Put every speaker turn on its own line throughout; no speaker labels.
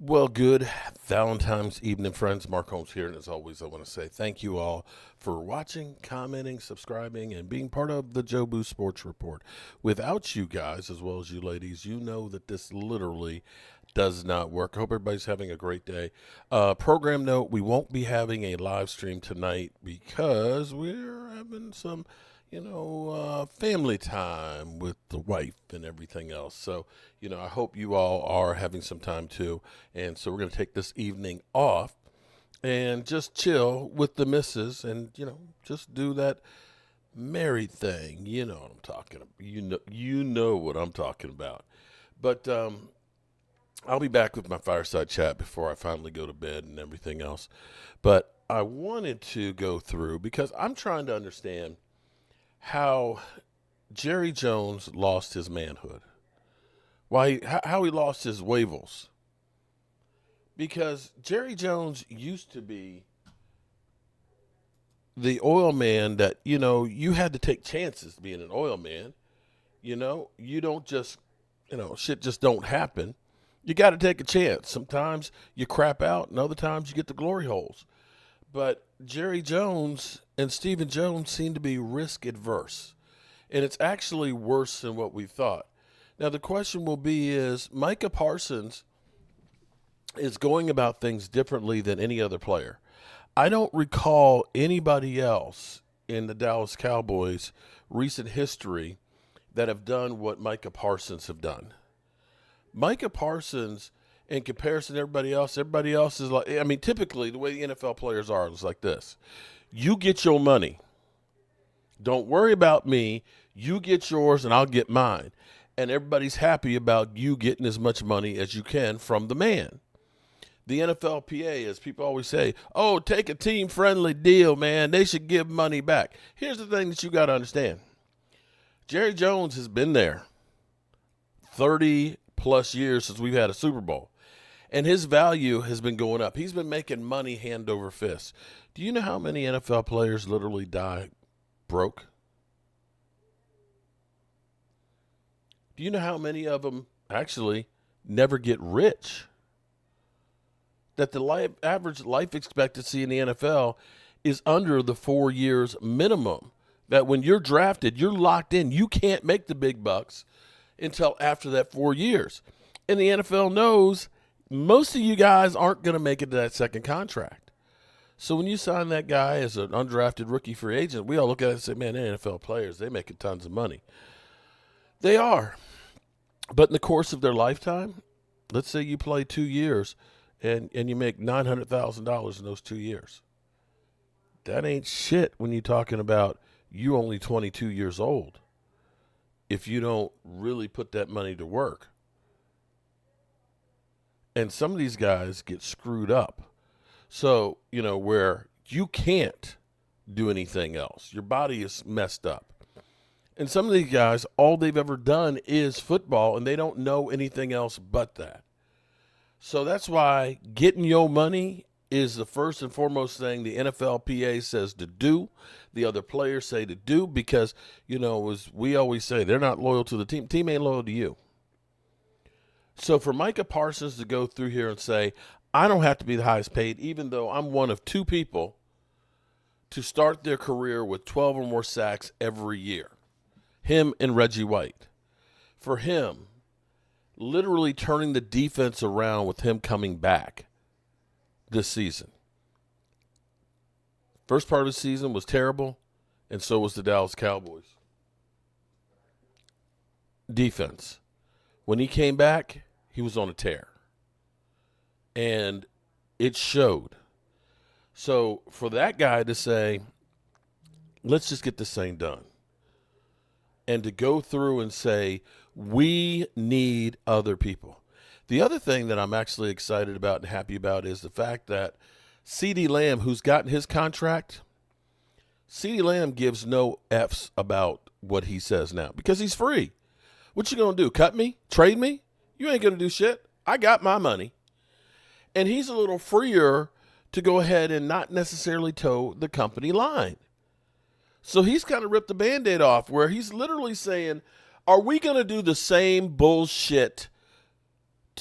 Well, good Valentine's evening, friends. Mark Holmes here, and as always, I want to say thank you all for watching, commenting, subscribing, and being part of the Joe Boo Sports Report. Without you guys, as well as you ladies, you know that this literally does not work. I hope everybody's having a great day. Program note, we won't be having a live stream tonight because we're having some family time with the wife and everything else. So, I hope you all are having some time too. And so we're going to take this evening off and just chill with the missus and, just do that married thing. You know what I'm talking about. You know what I'm talking about. But I'll be back with my fireside chat before I finally go to bed and everything else. But I wanted to go through because I'm trying to understand how Jerry Jones lost his manhood. How he lost his wavels. Because Jerry Jones used to be the oil man that, you had to take chances being an oil man. You don't just, shit just don't happen. You got to take a chance. Sometimes you crap out and other times you get the glory holes. But Jerry Jones and Stephen Jones seem to be risk adverse. And it's actually worse than what we thought. Now, the question will be is Micah Parsons is going about things differently than any other player. I don't recall anybody else in the Dallas Cowboys' recent history that have done what Micah Parsons have done. Micah Parsons, in comparison to everybody else is like, typically the way the NFL players are is like this. You get your money. Don't worry about me. You get yours and I'll get mine. And everybody's happy about you getting as much money as you can from the man. The NFLPA, as people always say, oh, take a team-friendly deal, man. They should give money back. Here's the thing that you got to understand. Jerry Jones has been there 30-plus years since we've had a Super Bowl. And his value has been going up. He's been making money hand over fist. Do you know how many NFL players literally die broke? Do you know how many of them actually never get rich? That the average life expectancy in the NFL is under the 4 years minimum. That when you're drafted, you're locked in. You can't make the big bucks until after that 4 years. And the NFL knows most of you guys aren't going to make it to that second contract. So when you sign that guy as an undrafted rookie free agent, we all look at it and say, man, they're NFL players. They're making tons of money. They are. But in the course of their lifetime, let's say you play 2 years and you make $900,000 in those 2 years. That ain't shit when you're talking about you only 22 years old if you don't really put that money to work. And some of these guys get screwed up. So, where you can't do anything else. Your body is messed up. And some of these guys, all they've ever done is football, and they don't know anything else but that. So that's why getting your money is the first and foremost thing the NFLPA says to do, the other players say to do, because, as we always say, they're not loyal to the team. Team ain't loyal to you. So for Micah Parsons to go through here and say, I don't have to be the highest paid, even though I'm one of two people to start their career with 12 or more sacks every year. Him and Reggie White. For him, literally turning the defense around with him coming back this season. First part of the season was terrible, and so was the Dallas Cowboys. Defense. When he came back, he was on a tear. And it showed. So for that guy to say, let's just get this thing done. And to go through and say, we need other people. The other thing that I'm actually excited about and happy about is the fact that CeeDee Lamb, who's gotten his contract, CeeDee Lamb gives no F's about what he says now because he's free. What you going to do, cut me, trade me? You ain't going to do shit. I got my money. And he's a little freer to go ahead and not necessarily toe the company line. So he's kind of ripped the Band-Aid off where he's literally saying, are we going to do the same bullshit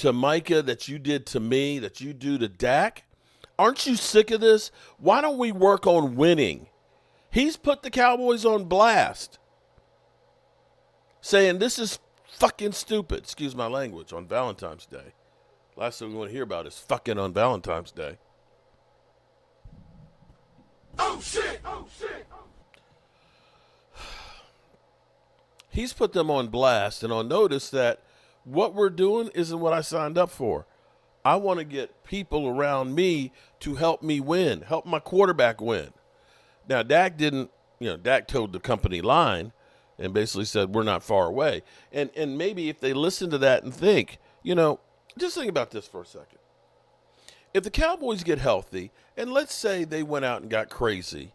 to Micah that you did to me, that you do to Dak? Aren't you sick of this? Why don't we work on winning? He's put the Cowboys on blast, saying this is fucking stupid. Excuse my language, on Valentine's Day. Last thing we want to hear about is fucking on Valentine's Day. Oh, shit! Oh, shit! He's put them on blast and on notice that what we're doing isn't what I signed up for. I want to get people around me to help me win, help my quarterback win. Now, Dak didn't, Dak toed the company line and basically said, we're not far away. And maybe if they listen to that and think, just think about this for a second. If the Cowboys get healthy, and let's say they went out and got crazy,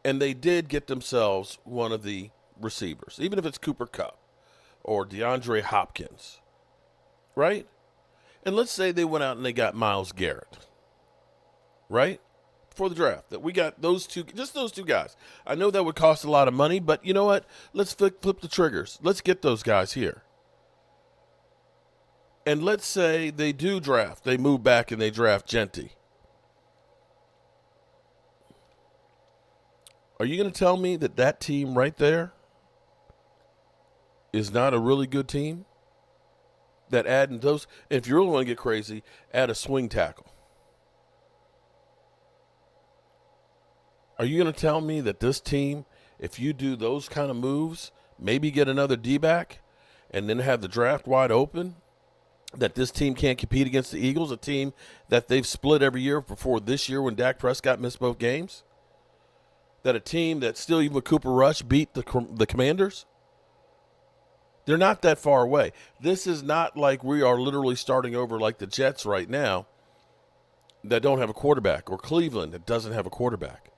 and they did get themselves one of the receivers, even if it's Cooper Kupp or DeAndre Hopkins, right? And let's say they went out and they got Myles Garrett, right? For the draft, that we got those two guys. I know that would cost a lot of money, but you know what? Let's flip the triggers. Let's get those guys here. And let's say they do draft. They move back and they draft Genty. Are you going to tell me that team right there is not a really good team? That adding those, if you really want to get crazy, add a swing tackle. Are you going to tell me that this team, if you do those kind of moves, maybe get another D-back, and then have the draft wide open, that this team can't compete against the Eagles, a team that they've split every year before this year when Dak Prescott missed both games? That a team that still, even with Cooper Rush, beat the Commanders? They're not that far away. This is not like we are literally starting over like the Jets right now that don't have a quarterback, or Cleveland that doesn't have a quarterback.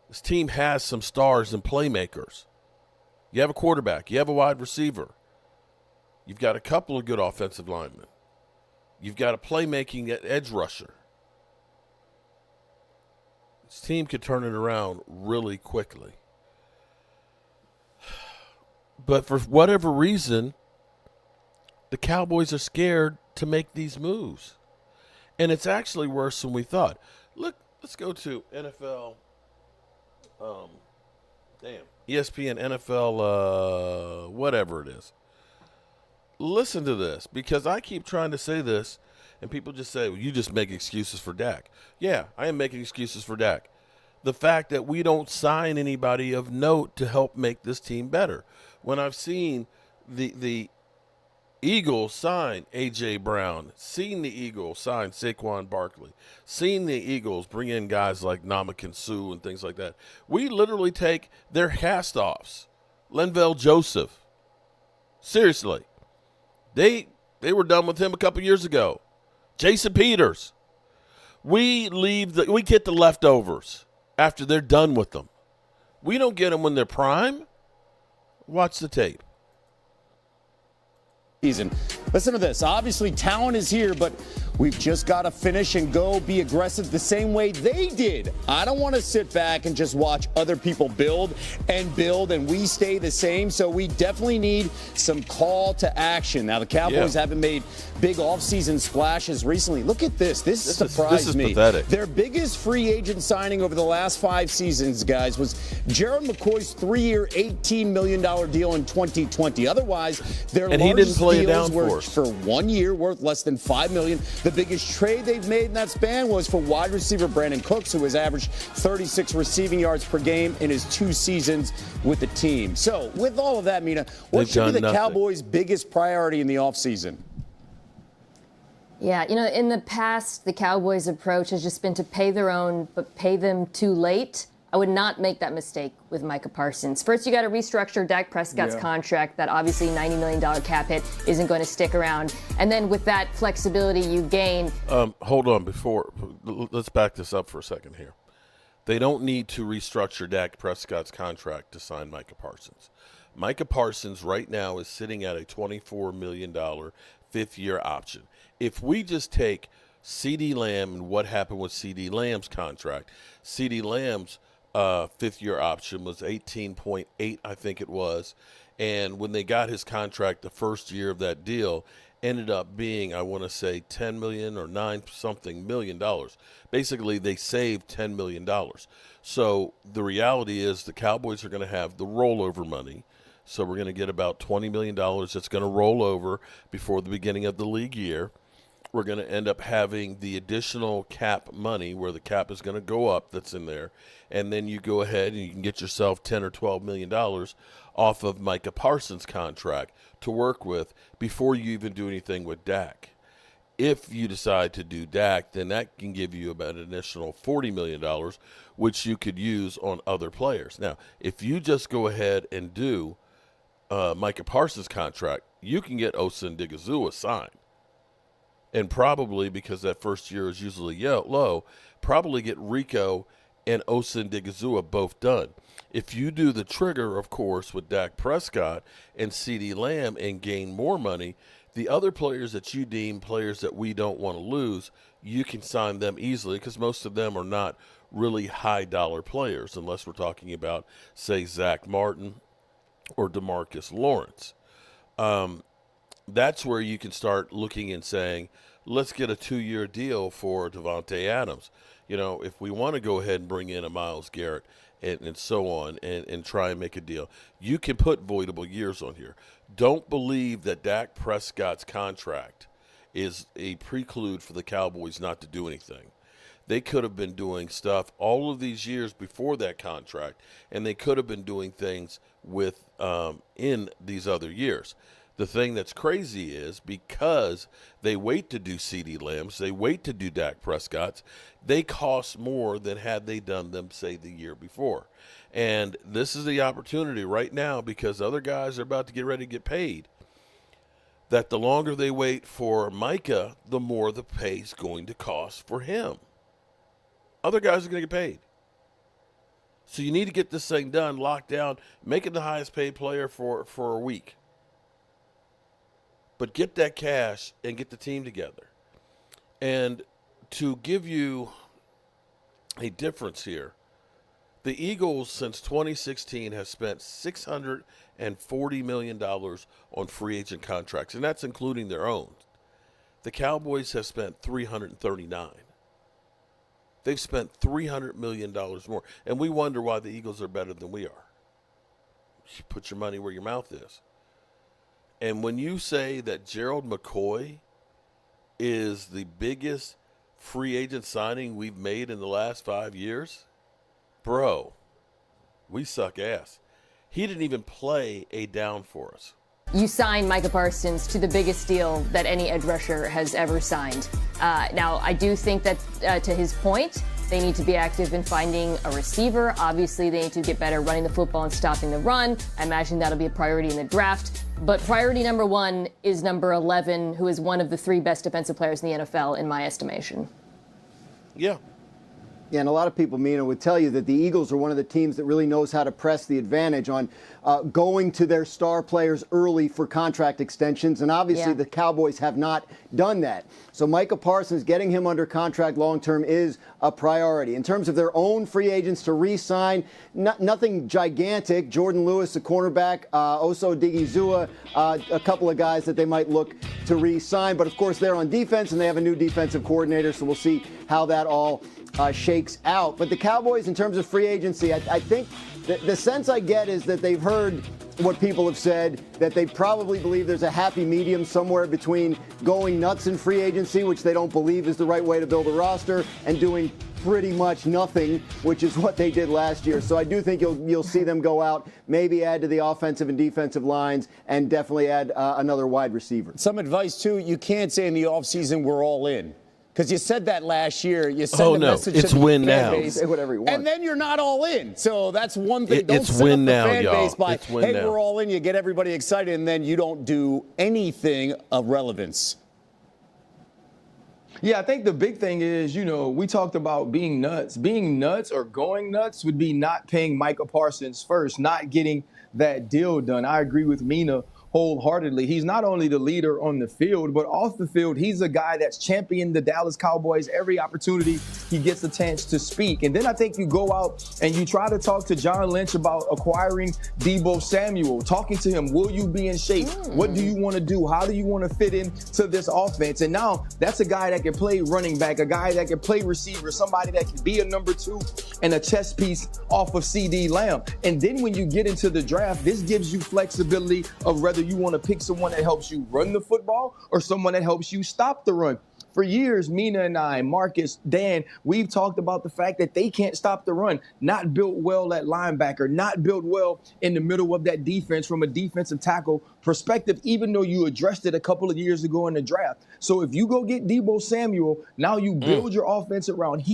This team has some stars and playmakers. You have a quarterback. You have a wide receiver. You've got a couple of good offensive linemen. You've got a playmaking edge rusher. This team could turn it around really quickly. But for whatever reason, the Cowboys are scared to make these moves. And it's actually worse than we thought. Look, let's go to NFL, ESPN NFL, whatever it is. Listen to this, because I keep trying to say this, and people just say, well, you just make excuses for Dak. Yeah, I am making excuses for Dak. The fact that we don't sign anybody of note to help make this team better. When I've seen the Eagles sign A.J. Brown, seen the Eagles sign Saquon Barkley, seen the Eagles bring in guys like Ndamukong Suh and things like that, we literally take their cast-offs. Linval Joseph. Seriously. They were done with him a couple years ago. Jason Peters. We get the leftovers after they're done with them. We don't get them when they're prime. Watch the tape.
Listen to this. Obviously, talent is here, but we've just got to finish and go be aggressive the same way they did. I don't want to sit back and just watch other people build, and we stay the same. So we definitely need some call to action. Now, the Cowboys haven't made big offseason splashes recently. Look at this. This surprised me.
Pathetic.
Their biggest free agent signing over the last 5 seasons, guys, was Gerald McCoy's 3-year, $18 million deal in 2020. Otherwise, their largest deals were for 1 year, worth less than $5 million. The biggest trade they've made in that span was for wide receiver Brandon Cooks, who has averaged 36 receiving yards per game in his 2 seasons with the team. So, with all of that, Mina, what should be the Cowboys' biggest priority in the offseason?
Yeah, in the past, the Cowboys' approach has just been to pay their own, but pay them too late. I would not make that mistake with Micah Parsons. First, you got to restructure Dak Prescott's contract. That obviously $90 million cap hit isn't going to stick around. And then with that flexibility you gain.
Hold on. Let's back this up for a second here. They don't need to restructure Dak Prescott's contract to sign Micah Parsons. Micah Parsons right now is sitting at a $24 million 5th-year option. If we just take CeeDee Lamb and what happened with CeeDee Lamb's contract, CeeDee Lamb's 5th-year option was 18.8, I think it was. And when they got his contract the first year of that deal, ended up being, I want to say, $10 million or $9-something million. Basically, they saved $10 million. So the reality is the Cowboys are going to have the rollover money. So we're going to get about $20 million that's going to roll over before the beginning of the league year. We're going to end up having the additional cap money where the cap is going to go up that's in there. And then you go ahead and you can get yourself $10 or $12 million off of Micah Parsons' contract to work with before you even do anything with Dak. If you decide to do Dak, then that can give you about an additional $40 million, which you could use on other players. Now, if you just go ahead and do Micah Parsons' contract, you can get Osa Odighizuwa signed. And probably, because that first year is usually low, probably get Rico and Osa Odighizuwa both done. If you do the trigger, of course, with Dak Prescott and CeeDee Lamb and gain more money, the other players that you deem players that we don't want to lose, you can sign them easily because most of them are not really high-dollar players unless we're talking about, say, Zach Martin or DeMarcus Lawrence. That's where you can start looking and saying, let's get a 2-year deal for Devontae Adams. You know, if we want to go ahead and bring in a Myles Garrett and so on and try and make a deal, you can put voidable years on here. Don't believe that Dak Prescott's contract is a preclude for the Cowboys not to do anything. They could have been doing stuff all of these years before that contract, and they could have been doing things with in these other years. The thing that's crazy is because they wait to do CeeDee Lambs, they wait to do Dak Prescott's, they cost more than had they done them, say, the year before. And this is the opportunity right now because other guys are about to get ready to get paid, that the longer they wait for Micah, the more the pay's going to cost for him. Other guys are going to get paid. So you need to get this thing done, locked down, make it the highest paid player for a week. But get that cash and get the team together. And to give you a difference here, the Eagles since 2016 have spent $640 million on free agent contracts, and that's including their own. The Cowboys have spent $339. They've spent $300 million more, and we wonder why the Eagles are better than we are. You put your money where your mouth is. And when you say that Gerald McCoy is the biggest free agent signing we've made in the last 5 years, bro, we suck ass. He didn't even play a down for us.
You signed Micah Parsons to the biggest deal that any edge rusher has ever signed. Now, I do think that, to his point, they need to be active in finding a receiver. Obviously, they need to get better running the football and stopping the run. I imagine that'll be a priority in the draft. But priority number one is number 11, who is one of the 3 best defensive players in the NFL, in my estimation.
Yeah.
Yeah, and a lot of people, Mina, would tell you that the Eagles are one of the teams that really knows how to press the advantage on going to their star players early for contract extensions. And obviously the Cowboys have not done that. So Micah Parsons, getting him under contract long-term is a priority. In terms of their own free agents to re-sign, nothing gigantic. Jordan Lewis, the cornerback, Osa Odighizuwa, a couple of guys that they might look to re-sign. But, of course, they're on defense, and they have a new defensive coordinator, so we'll see how that all shakes out. But the Cowboys, in terms of free agency, I think the sense I get is that they've heard what people have said, that they probably believe there's a happy medium somewhere between going nuts in free agency, which they don't believe is the right way to build a roster, and doing pretty much nothing, which is what they did last year. So I do think you'll see them go out, maybe add to the offensive and defensive lines, and definitely add another wide receiver.
Some advice, too. You can't say in the offseason we're all in. Because you said that last year. You sent message
it's
to the
win
fan
now.
base,
Say whatever you want.
and then you're not all in. So that's one thing. Don't
It's
set
win
up the
now,
fan
y'all.
base by,
It's win
hey,
now.
we're all in. You get everybody excited, and then you don't do anything of relevance.
Yeah, I think the big thing is, we talked about being nuts. Being nuts or going nuts would be not paying Micah Parsons first, not getting that deal done. I agree with Mina wholeheartedly. He's not only the leader on the field, but off the field, he's a guy that's championed the Dallas Cowboys every opportunity he gets a chance to speak. And then I think you go out and you try to talk to John Lynch about acquiring Deebo Samuel, talking to him, will you be in shape? What do you want to do? How do you want to fit into this offense? And now that's a guy that can play running back, a guy that can play receiver, somebody that can be a number 2 and a chess piece off of CeeDee Lamb. And then when you get into the draft, this gives you flexibility of whether you want to pick someone that helps you run the football or someone that helps you stop the run. For years, Mina and I, Marcus, Dan, we've talked about the fact that they can't stop the run. Not built well at linebacker, not built well in the middle of that defense from a defensive tackle perspective, even though you addressed it a couple of years ago in the draft. So if you go get Deebo Samuel, now you build your offense around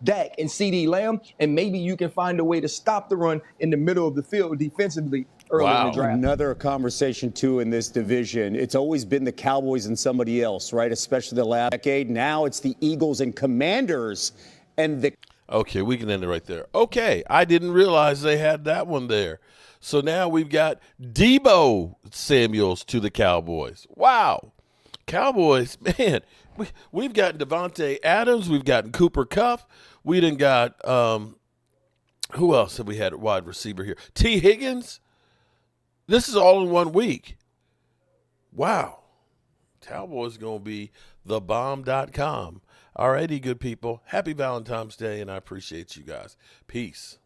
Dak, and CeeDee Lamb, and maybe you can find a way to stop the run in the middle of the field defensively early in the draft.
Another conversation, too, in this division. It's always been the Cowboys and somebody else, right, especially the last decade. Now it's the Eagles and Commanders.
Okay, we can end it right there. Okay, I didn't realize they had that one there. So now we've got Deebo Samuels to the Cowboys. Wow. Cowboys, man, we've gotten Devontae Adams. We've gotten Cooper Kupp. We done got, who else have we had at wide receiver here? T. Higgins. This is all in 1 week. Wow. Cowboys going to be thebomb.com. All righty, good people. Happy Valentine's Day, and I appreciate you guys. Peace.